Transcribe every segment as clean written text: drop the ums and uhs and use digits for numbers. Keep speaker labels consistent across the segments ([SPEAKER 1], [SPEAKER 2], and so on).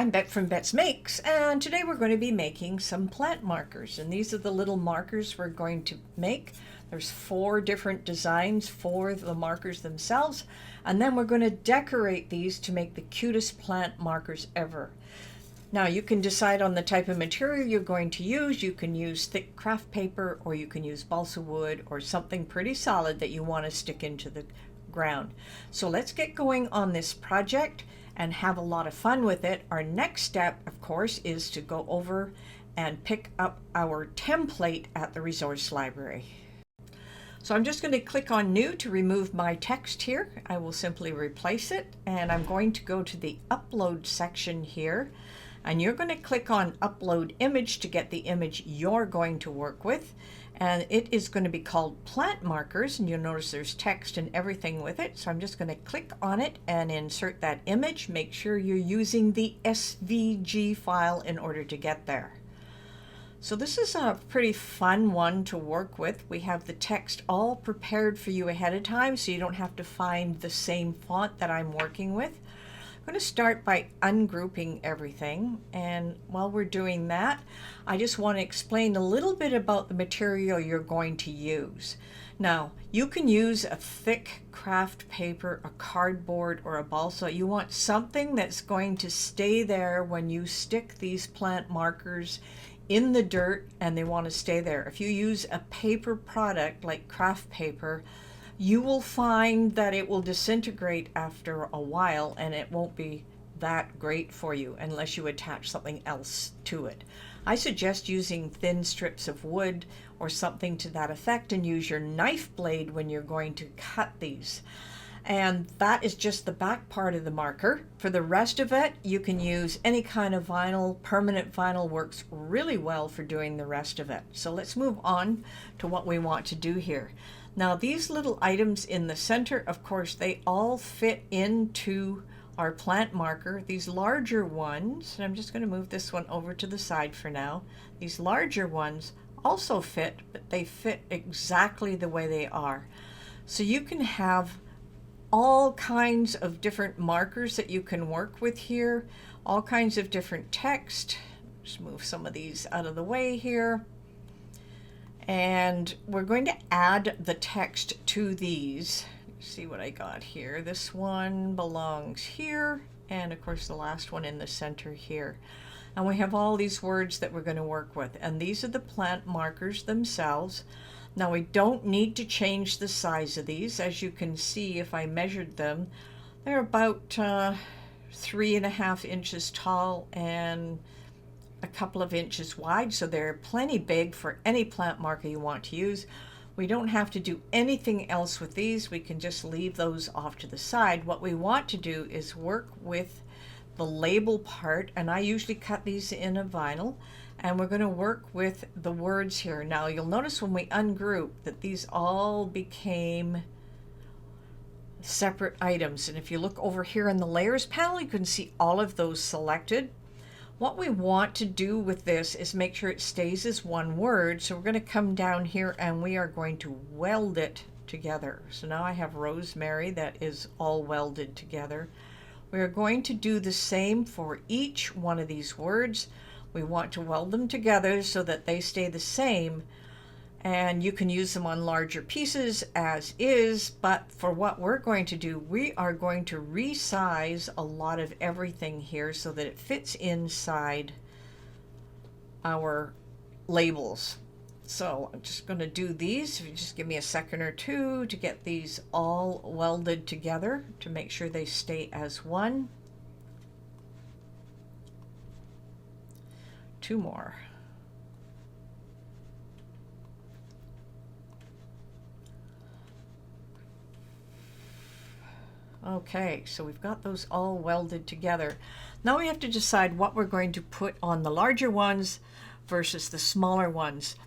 [SPEAKER 1] I'm Bet from Bet's Makes, and today we're going to be making some plant markers, and these are the little markers we're going to make. There's 4 different designs for the markers themselves, and then we're going to decorate these to make the cutest plant markers ever. Now you can decide on the type of material you're going to use. You can use thick craft paper, or you can use balsa wood, or something pretty solid that you want to stick into the ground. So let's get going on this project and have a lot of fun with it. Our next step, of course, is to go over and pick up our template at the resource library. So I'm just going to click on New to remove my text here. I will simply replace it, and I'm going to go to the Upload section here, and you're going to click on Upload Image to get the image you're going to work with. And it is going to be called Plant Markers, and you'll notice there's text and everything with it. So I'm just going to click on it and insert that image. Make sure you're using the SVG file in order to get there. So this is a pretty fun one to work with. We have the text all prepared for you ahead of time, so you don't have to find the same font that I'm working with. I'm going to start by ungrouping everything, and while we're doing that, I just want to explain a little bit about the material you're going to use. Now, you can use a thick craft paper, a cardboard, or a balsa. You want something that's going to stay there when you stick these plant markers in the dirt, and they want to stay there. If you use a paper product like craft paper, you will find that it will disintegrate after a while, and it won't be that great for you unless you attach something else to it. I suggest using thin strips of wood or something to that effect, and use your knife blade when you're going to cut these. And that is just the back part of the marker. For the rest of it, you can use any kind of vinyl. Permanent vinyl works really well for doing the rest of it. So let's move on to what we want to do here. Now these little items in the center, of course, they all fit into our plant marker. These larger ones, and I'm just going to move this one over to the side for now. These larger ones also fit, but they fit exactly the way they are. So you can have all kinds of different markers that you can work with here, all kinds of different text. Just move some of these out of the way here. And we're going to add the text to these. Let's see what I got here. This one belongs here, and of course the last one in the center here. And we have all these words that we're going to work with, and these are the plant markers themselves. Now we don't need to change the size of these. As you can see, if I measured them, they're about 3.5 inches tall and a couple of inches wide, so they're plenty big for any plant marker you want to use. We don't have to do anything else with these. We can just leave those off to the side. What we want to do is work with the label part, and I usually cut these in a vinyl, and we're going to work with the words here. Now you'll notice when we ungroup that these all became separate items, and if you look over here in the layers panel, you can see all of those selected. What we want to do with this is make sure it stays as one word. So we're going to come down here and we are going to weld it together. So now I have rosemary that is all welded together. We are going to do the same for each one of these words. We want to weld them together so that they stay the same. And you can use them on larger pieces as is, but for what we're going to do, we are going to resize a lot of everything here so that it fits inside our labels. So I'm just going to do these. If you just give me a second or two to get these all welded together to make sure they stay as one. 2 more. Okay, so we've got those all welded together. Now we have to decide what we're going to put on the larger ones versus the smaller ones.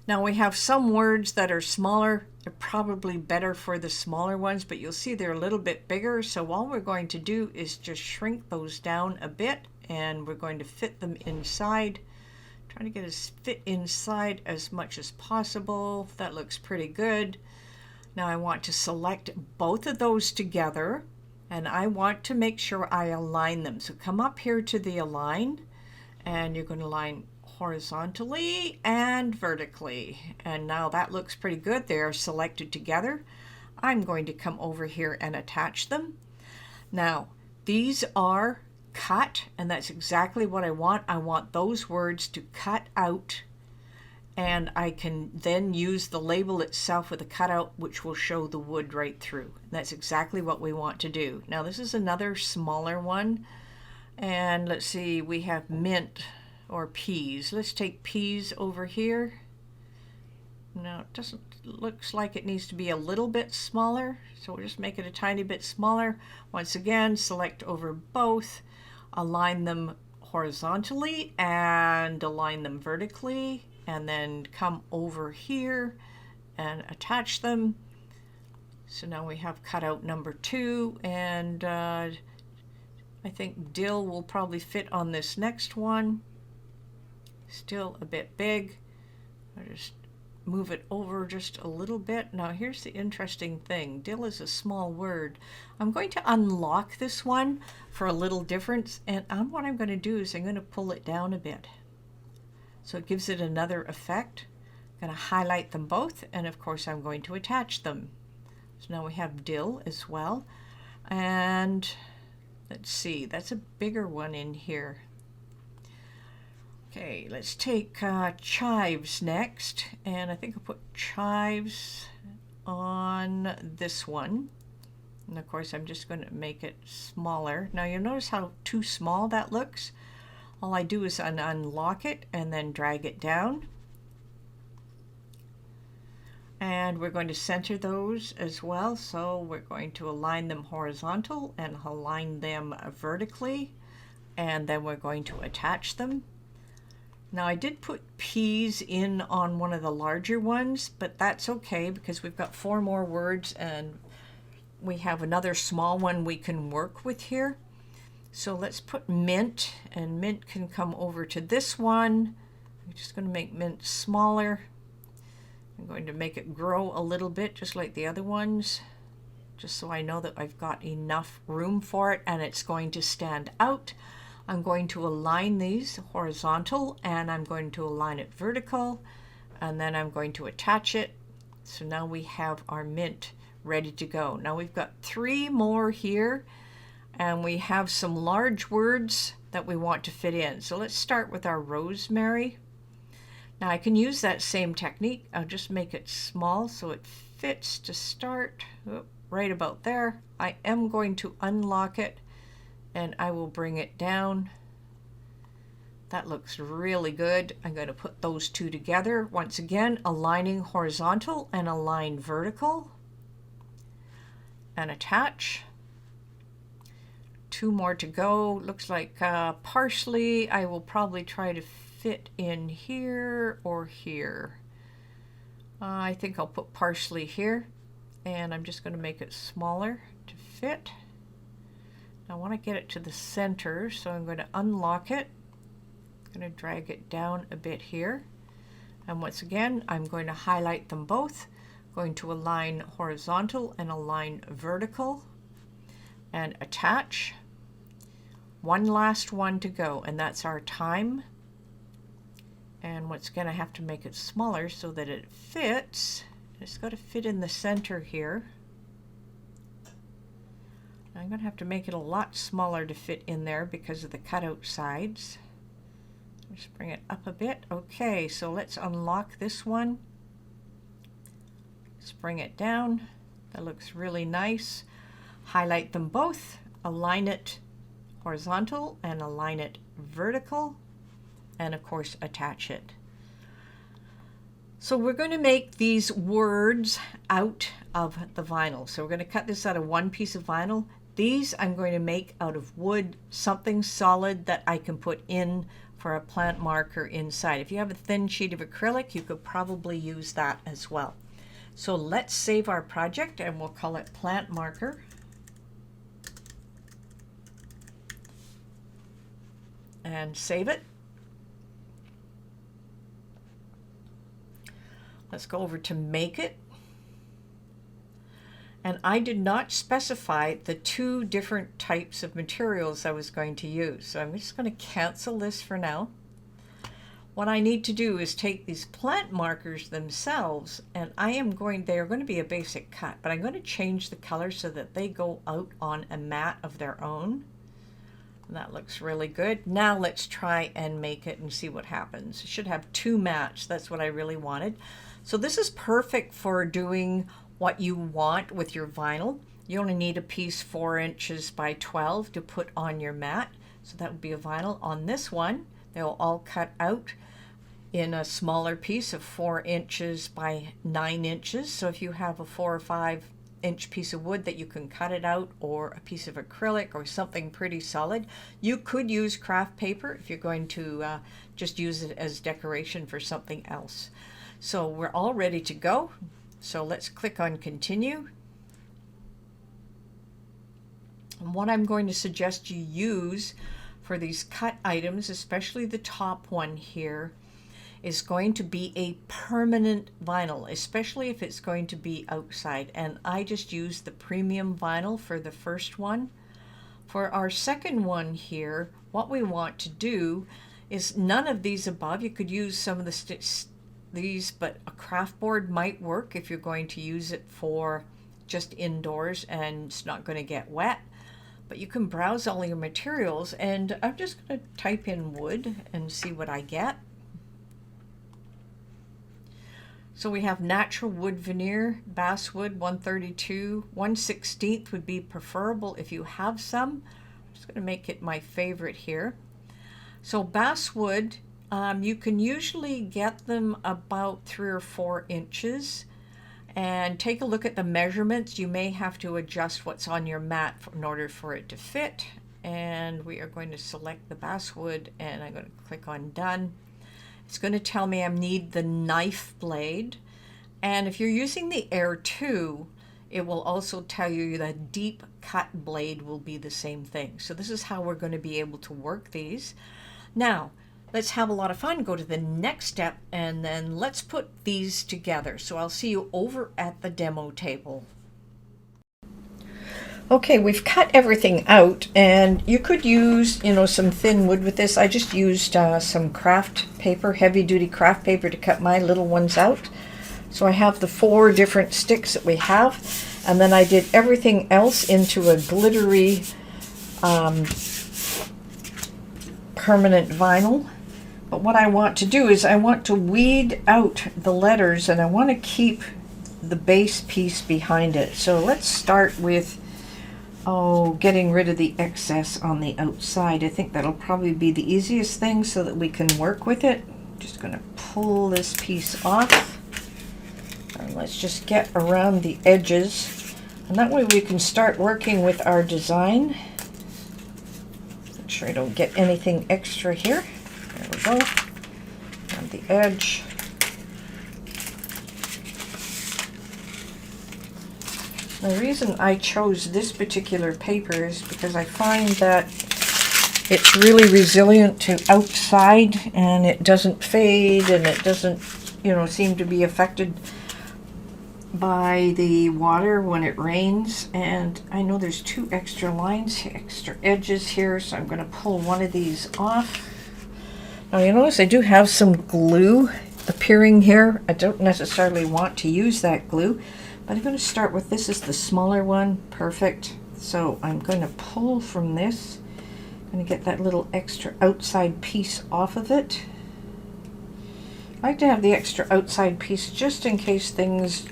[SPEAKER 1] Now we have some words that are smaller. They're probably better for the smaller ones, but you'll see they're a little bit bigger. So all we're going to do is just shrink those down a bit, and we're going to fit them inside. Trying to get us fit inside as much as possible. That looks pretty good. Now I want to select both of those together, and I want to make sure I align them. So come up here to the align, and you're going to align horizontally and vertically. And now that looks pretty good. They're selected together. I'm going to come over here and attach them. Now, these are cut, and that's exactly what I want. I want those words to cut out, and I can then use the label itself with a cutout, which will show the wood right through. And that's exactly what we want to do. Now, this is another smaller one, and let's see, we have mint or peas. Let's take peas over here. Now, it doesn't, looks like it needs to be a little bit smaller, so we'll just make it a tiny bit smaller. Once again, select over both, align them horizontally and align them vertically, and then come over here and attach them. So now we have cutout number 2, and I think dill will probably fit on this next one. Still a bit big. I'll just move it over just a little bit. Now here's the interesting thing. Dill is a small word. I'm going to unlock this one for a little difference, and what I'm going to do is I'm going to pull it down a bit, so it gives it another effect. I'm going to highlight them both, and of course I'm going to attach them. So now we have dill as well, and let's see, that's a bigger one in here. Okay, let's take chives next, and I think I'll put chives on this one. And of course I'm just going to make it smaller. Now you'll notice how too small that looks. All I do is unlock it and then drag it down. And we're going to center those as well, so we're going to align them horizontal and align them vertically, and then we're going to attach them. Now I did put peas in on one of the larger ones, but that's okay because we've got 4 more words and we have another small one we can work with here. So let's put mint, and mint can come over to this one. I'm just going to make mint smaller. I'm going to make it grow a little bit just like the other ones, just so I know that I've got enough room for it and it's going to stand out. I'm going to align these horizontal, and I'm going to align it vertical, and then I'm going to attach it. So now we have our mint ready to go. Now we've got 3 more here, and we have some large words that we want to fit in. So let's start with our rosemary. Now I can use that same technique. I'll just make it small so it fits to start. Right about there. I am going to unlock it, and I will bring it down. That looks really good. I'm going to put those 2 together. Once again, aligning horizontal and align vertical. And attach. 2 more to go. Looks like parsley. I will probably try to fit in here or here. I think I'll put parsley here. And I'm just going to make it smaller to fit. I want to get it to the center, so I'm going to unlock it. I'm going to drag it down a bit here. And once again, I'm going to highlight them both. Going to align horizontal and align vertical and attach. 1 last one to go, and that's our time. And once again, I have to make it smaller so that it fits. It's got to fit in the center here. I'm going to have to make it a lot smaller to fit in there because of the cutout sides. Just bring it up a bit. Okay, so let's unlock this one. Let's bring it down. That looks really nice. Highlight them both. Align it horizontal and align it vertical. And of course, attach it. So we're going to make these words out of the vinyl. So we're going to cut this out of 1 piece of vinyl. These I'm going to make out of wood, something solid that I can put in for a plant marker inside. If you have a thin sheet of acrylic, you could probably use that as well. So let's save our project, and we'll call it plant marker. And save it. Let's go over to make it. and I did not specify the two different types of materials I was going to use. So I'm just going to cancel this for now. What I need to do is take these plant markers themselves, and they are going to be a basic cut, but I'm going to change the color so that they go out on a mat of their own. And that looks really good. Now let's try and make it and see what happens. It should have two mats. That's what I really wanted. So this is perfect for doing what you want with your vinyl. You only need a piece 4 inches by 12 to put on your mat. So that would be a vinyl. On this one, they'll all cut out in a smaller piece of 4 inches by 9 inches. So if you have a 4 or 5 inch piece of wood that you can cut it out, or a piece of acrylic or something pretty solid, you could use craft paper if you're going to just use it as decoration for something else. So we're all ready to go. So let's click on continue. And what I'm going to suggest you use for these cut items, especially the top one here, is going to be a permanent vinyl, especially if it's going to be outside. And I just used the premium vinyl for the first one. For our second one here, what we want to do is none of these above. You could use some of these, but a craft board might work if you're going to use it for just indoors and it's not going to get wet. But you can browse all your materials, and I'm just going to type in wood and see what I get. So we have natural wood veneer, basswood 132, 1/16 would be preferable if you have some. I'm just going to make it my favorite here. So basswood, you can usually get them about 3 or 4 inches. And take a look at the measurements. You may have to adjust what's on your mat in order for it to fit. And we are going to select the basswood, and I'm going to click on done. It's going to tell me I need the knife blade. And if you're using the Air 2, it will also tell you that deep cut blade will be the same thing. So this is how we're going to be able to work these. Now, let's have a lot of fun. Go to the next step, and then let's put these together. So I'll see you over at the demo table. Okay, we've cut everything out, and you could use, some thin wood with this. I just used some craft paper, heavy-duty craft paper, to cut my little ones out. So I have the 4 different sticks that we have, and then I did everything else into a glittery permanent vinyl. But what I want to do is I want to weed out the letters, and I want to keep the base piece behind it. So let's start with getting rid of the excess on the outside. I think that'll probably be the easiest thing so that we can work with it. Just going to pull this piece off, and let's just get around the edges, and that way we can start working with our design. Make sure I don't get anything extra here. There we go. On the edge. The reason I chose this particular paper is because I find that it's really resilient to outside, and it doesn't fade, and it doesn't, seem to be affected by the water when it rains. And I know there's 2 extra lines, extra edges here, so I'm going to pull one of these off. Now you notice I do have some glue appearing here. I don't necessarily want to use that glue, but I'm going to start with this is the smaller one. Perfect. So I'm going to pull from this. I'm going to get that little extra outside piece off of it. I like to have the extra outside piece just in case things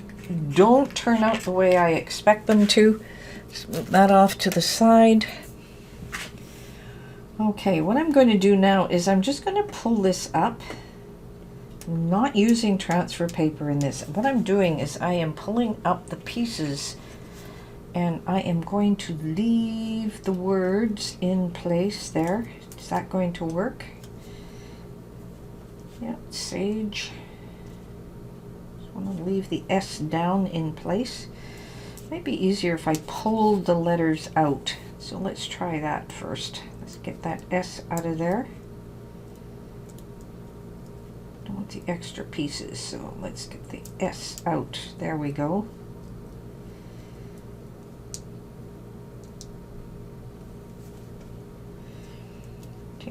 [SPEAKER 1] don't turn out the way I expect them to. Just move that off to the side. Okay, what I'm going to do now is I'm just going to pull this up. I'm not using transfer paper in this. What I'm doing is I am pulling up the pieces, and I am going to leave the words in place there. Is that going to work? Yeah, sage. Just want to leave the S down in place. Might be easier if I pulled the letters out. So let's try that first. Let's get that S out of there. Don't want the extra pieces, so let's get the S out. There we go.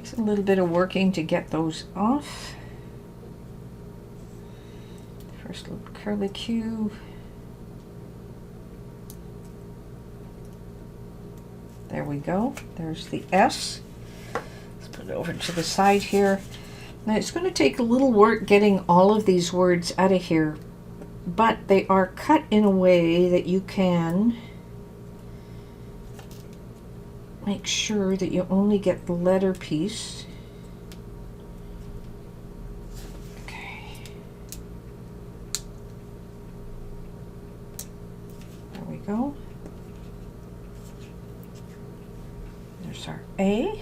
[SPEAKER 1] Takes a little bit of working to get those off. First little curlicue. There we go. There's the S. Let's put it over to the side here. Now it's going to take a little work getting all of these words out of here, but they are cut in a way that you can make sure that you only get the letter piece. Okay. There we go. There's our A.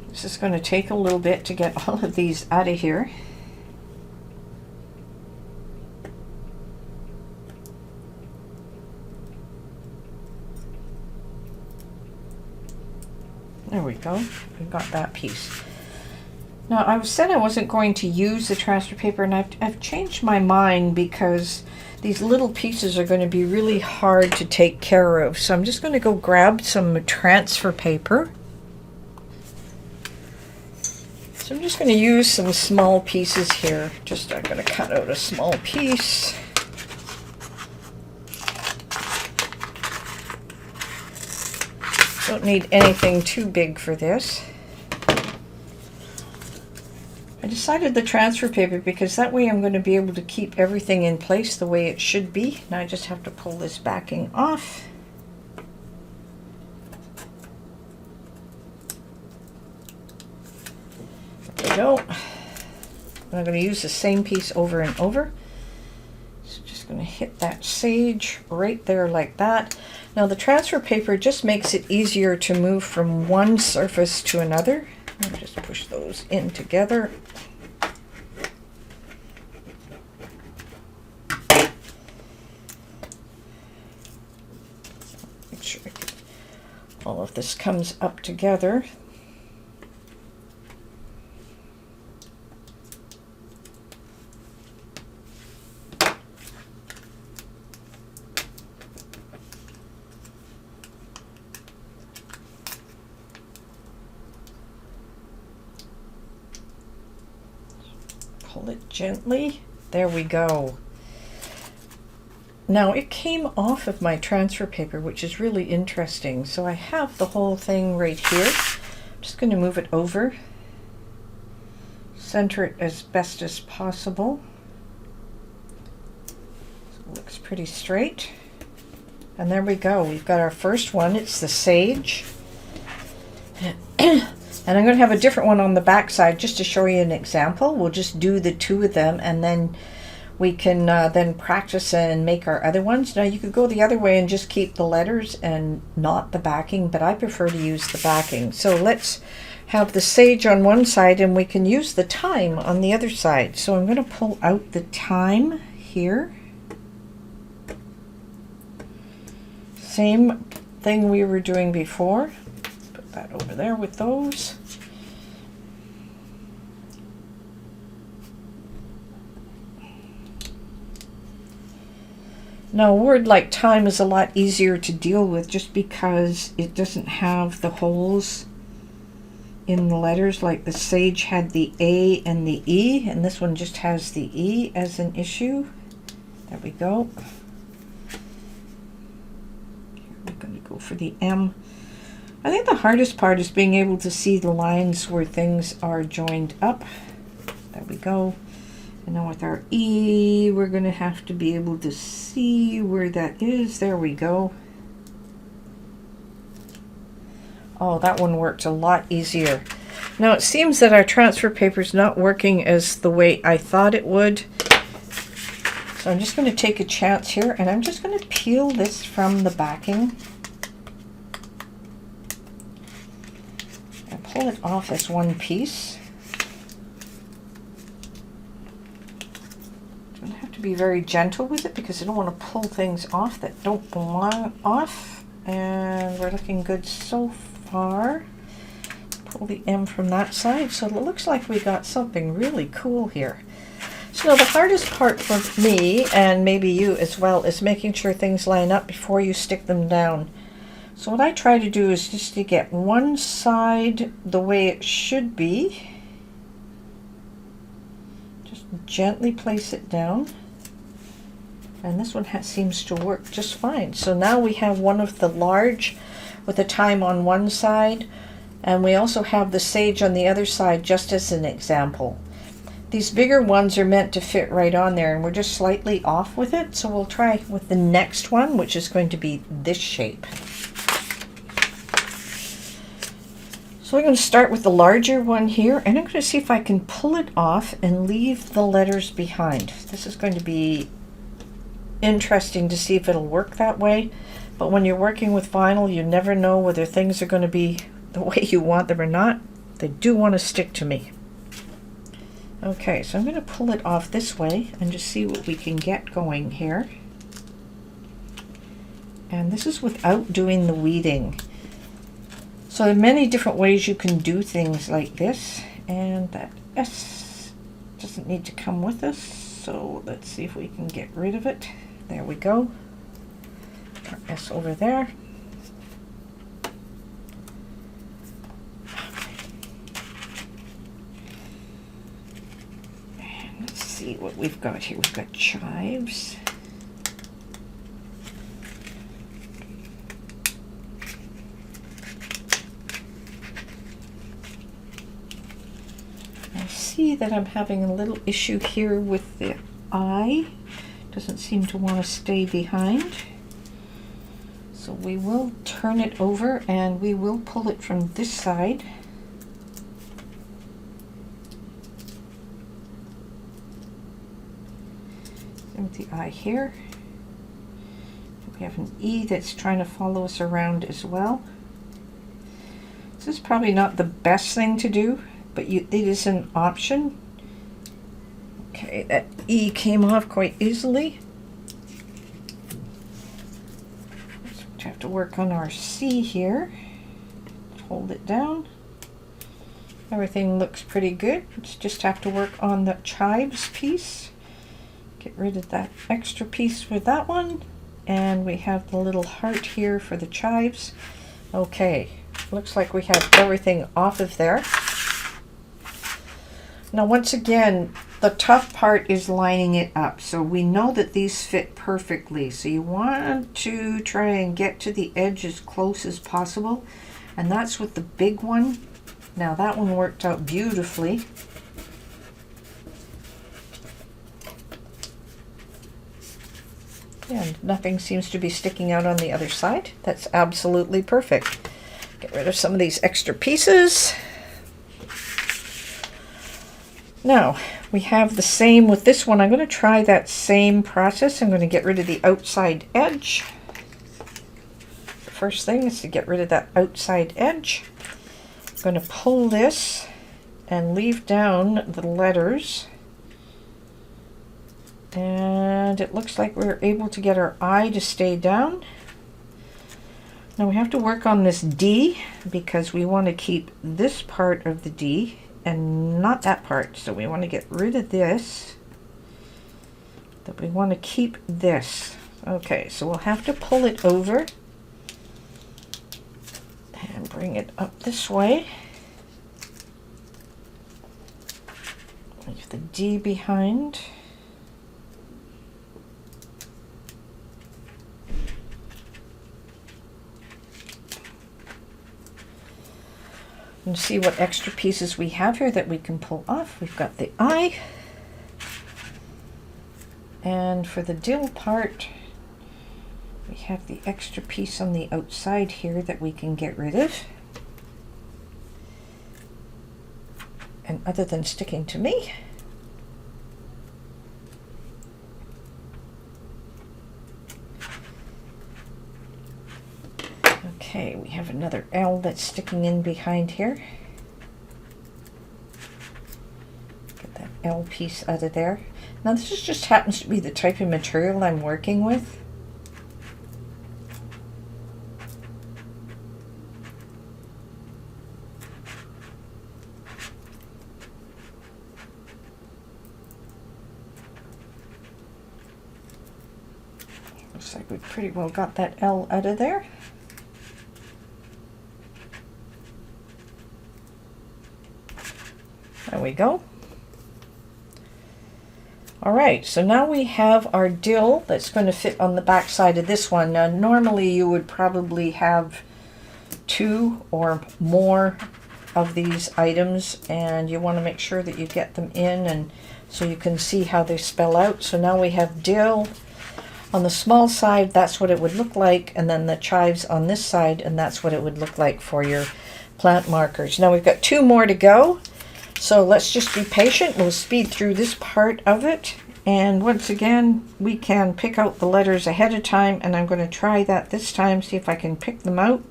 [SPEAKER 1] This is going to take a little bit to get all of these out of here. There we go. We got that piece. Now I said I wasn't going to use the transfer paper, and I've changed my mind because these little pieces are going to be really hard to take care of. So I'm just going to go grab some transfer paper. So I'm just going to use some small pieces here. I'm going to cut out a small piece. Don't need anything too big for this. I decided the transfer paper because that way I'm going to be able to keep everything in place the way it should be. Now I just have to pull this backing off. There we go. I'm going to use the same piece over and over. So just going to hit that sage right there like that. Now the transfer paper just makes it easier to move from one surface to another. I'll just push those in together. Make sure all of this comes up together. Pull it gently. There we go. Now it came off of my transfer paper, which is really interesting. So I have the whole thing right here. I'm just going to move it over. Center it as best as possible. So it looks pretty straight. And there we go. We've got our first one. It's the sage. And I'm going to have a different one on the back side just to show you an example. We'll just do the two of them, and then we can then practice and make our other ones. Now you could go the other way and just keep the letters and not the backing, but I prefer to use the backing. So let's have the sage on one side, and we can use the thyme on the other side. So I'm going to pull out the thyme here. Same thing we were doing before. That over there with those. Now a word like thyme is a lot easier to deal with just because it doesn't have the holes in the letters like the sage had the A and the E, and this one just has the E as an issue. There we go. Here we're going to go for the M. I think the hardest part is being able to see the lines where things are joined up. There we go. And now with our E, we're going to have to be able to see where that is. There we go. Oh, that one worked a lot easier. Now it seems that our transfer paper is not working as the way I thought it would. So I'm just going to take a chance here, and I'm just going to peel this from the backing. Pull it off as one piece. It's going to have to be very gentle with it because I don't want to pull things off that don't belong off. And we're looking good so far. Pull the M from that side. So it looks like we got something really cool here. So now the hardest part for me, and maybe you as well, is making sure things line up before you stick them down. So what I try to do is just to get one side the way it should be. Just gently place it down. And this one seems to work just fine. So now we have one of the large with the thyme on one side, and we also have the sage on the other side, just as an example. These bigger ones are meant to fit right on there, and we're just slightly off with it. So we'll try with the next one, which is going to be this shape. So we're going to start with the larger one here, and I'm going to see if I can pull it off and leave the letters behind. This is going to be interesting to see if it'll work that way. But when you're working with vinyl, you never know whether things are going to be the way you want them or not. They do want to stick to me. Okay, so I'm going to pull it off this way and just see what we can get going here. And this is without doing the weeding. So there are many different ways you can do things like this. And that S doesn't need to come with us. So let's see if we can get rid of it. There we go. Our S over there. See what we've got here. We've got chives. I see that I'm having a little issue here with the I. Doesn't seem to want to stay behind. So we will turn it over and we will pull it from this side. With the I here. We have an E that's trying to follow us around as well. This is probably not the best thing to do, but it is an option. Okay, that E came off quite easily. So we have to work on our C here. Hold it down. Everything looks pretty good. Let's just have to work on the chives piece. Get rid of that extra piece for that one, and we have the little heart here for the chives. Okay, looks like we have everything off of there. Now once again, the tough part is lining it up. So we know that these fit perfectly, so you want to try and get to the edge as close as possible, and that's with the big one. Now that one worked out beautifully. And nothing seems to be sticking out on the other side. That's absolutely perfect. Get rid of some of these extra pieces. Now, we have the same with this one. I'm going to try that same process. I'm going to get rid of the outside edge. The first thing is to get rid of that outside edge. I'm going to pull this and leave down the letters. And it looks like we're able to get our I to stay down. Now we have to work on this D because we want to keep this part of the D and not that part. So we want to get rid of this, but we want to keep this. Okay, so we'll have to pull it over and bring it up this way. Leave the D behind. And see what extra pieces we have here that we can pull off. We've got the I. And for the dill part, we have the extra piece on the outside here that we can get rid of. And other than sticking to me, okay, we have another L that's sticking in behind here. Get that L piece out of there. Now this just happens to be the type of material I'm working with. Looks like we pretty well got that L out of there. There we go. All right, so now we have our dill that's going to fit on the back side of this one. Now, normally you would probably have 2 or more of these items, and you want to make sure that you get them in and so you can see how they spell out. So now we have dill on the small side, that's what it would look like, and then the chives on this side, and that's what it would look like for your plant markers. Now we've got 2 more to go. So let's just be patient. We'll speed through this part of it. And once again, we can pick out the letters ahead of time. And I'm going to try that this time, see if I can pick them out.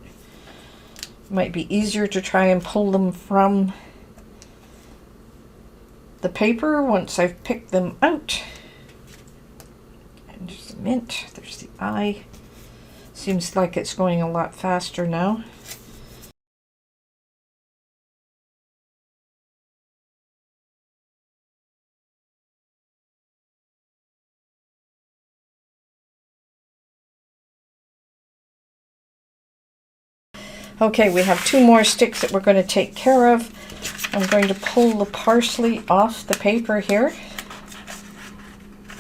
[SPEAKER 1] It might be easier to try and pull them from the paper once I've picked them out. And there's the mint, there's the I. Seems like it's going a lot faster now. Okay, we have 2 more sticks that we're going to take care of. I'm going to pull the parsley off the paper here.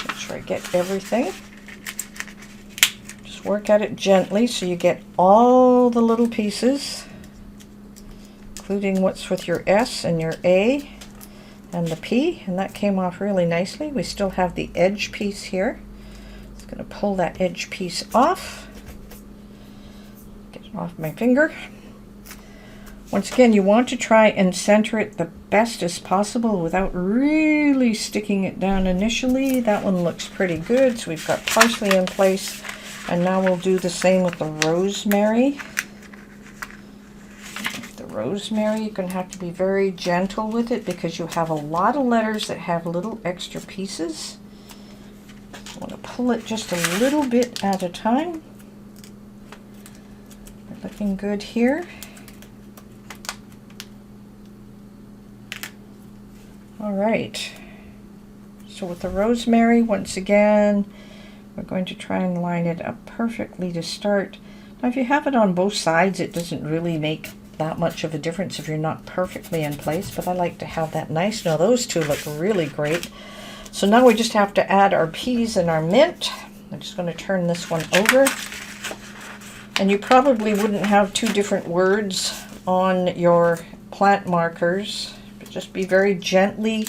[SPEAKER 1] Make sure I get everything. Just work at it gently so you get all the little pieces, including what's with your S and your A and the P, and that came off really nicely. We still have the edge piece here. Just going to pull that edge piece off. Off my finger. Once again, you want to try and center it the best as possible without really sticking it down initially. That one looks pretty good. So we've got parsley in place, and now we'll do the same with the rosemary. The rosemary, you're going to have to be very gentle with it because you have a lot of letters that have little extra pieces. I want to pull it just a little bit at a time. Looking good here. All right. So with the rosemary, once again, we're going to try and line it up perfectly to start. Now, if you have it on both sides, it doesn't really make that much of a difference if you're not perfectly in place, but I like to have that nice. Now, those 2 look really great. So now we just have to add our peas and our mint. I'm just going to turn this one over. And you probably wouldn't have 2 different words on your plant markers, but just be very gently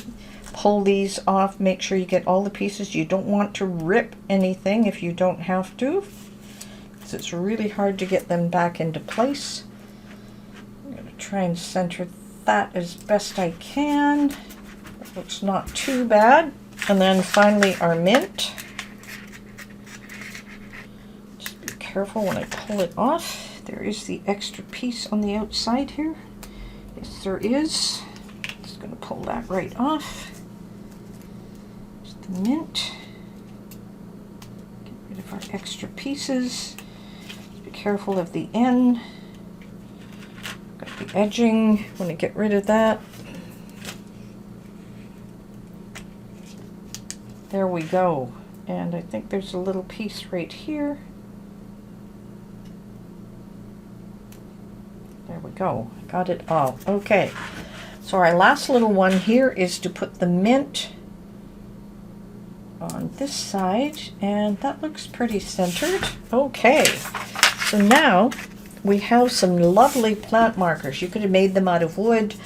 [SPEAKER 1] pull these off. Make sure you get all the pieces. You don't want to rip anything if you don't have to, because it's really hard to get them back into place. I'm going to try and center that as best I can. It looks not too bad. And then finally our mint. Careful when I pull it off. There is the extra piece on the outside here. Yes, there is. Just going to pull that right off. Just the mint. Get rid of our extra pieces. Just be careful of the end. Got the edging. Want to get rid of that. There we go. And I think there's a little piece right here. There we go. Got it all. Okay. So our last little one here is to put the mint on this side, and that looks pretty centered. Okay. So now we have some lovely plant markers. You could have made them out of wood.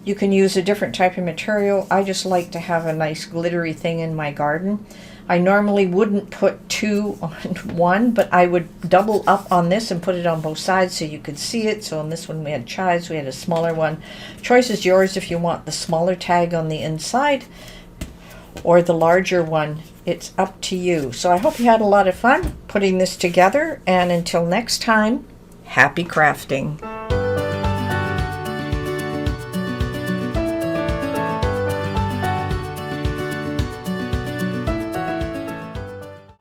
[SPEAKER 1] You can use a different type of material. I just like to have a nice glittery thing in my garden. I normally wouldn't put 2 on one, but I would double up on this and put it on both sides so you could see it. So on this one we had chives, we had a smaller one. Choice is yours if you want the smaller tag on the inside or the larger one. It's up to you. So I hope you had a lot of fun putting this together, and until next time, happy crafting.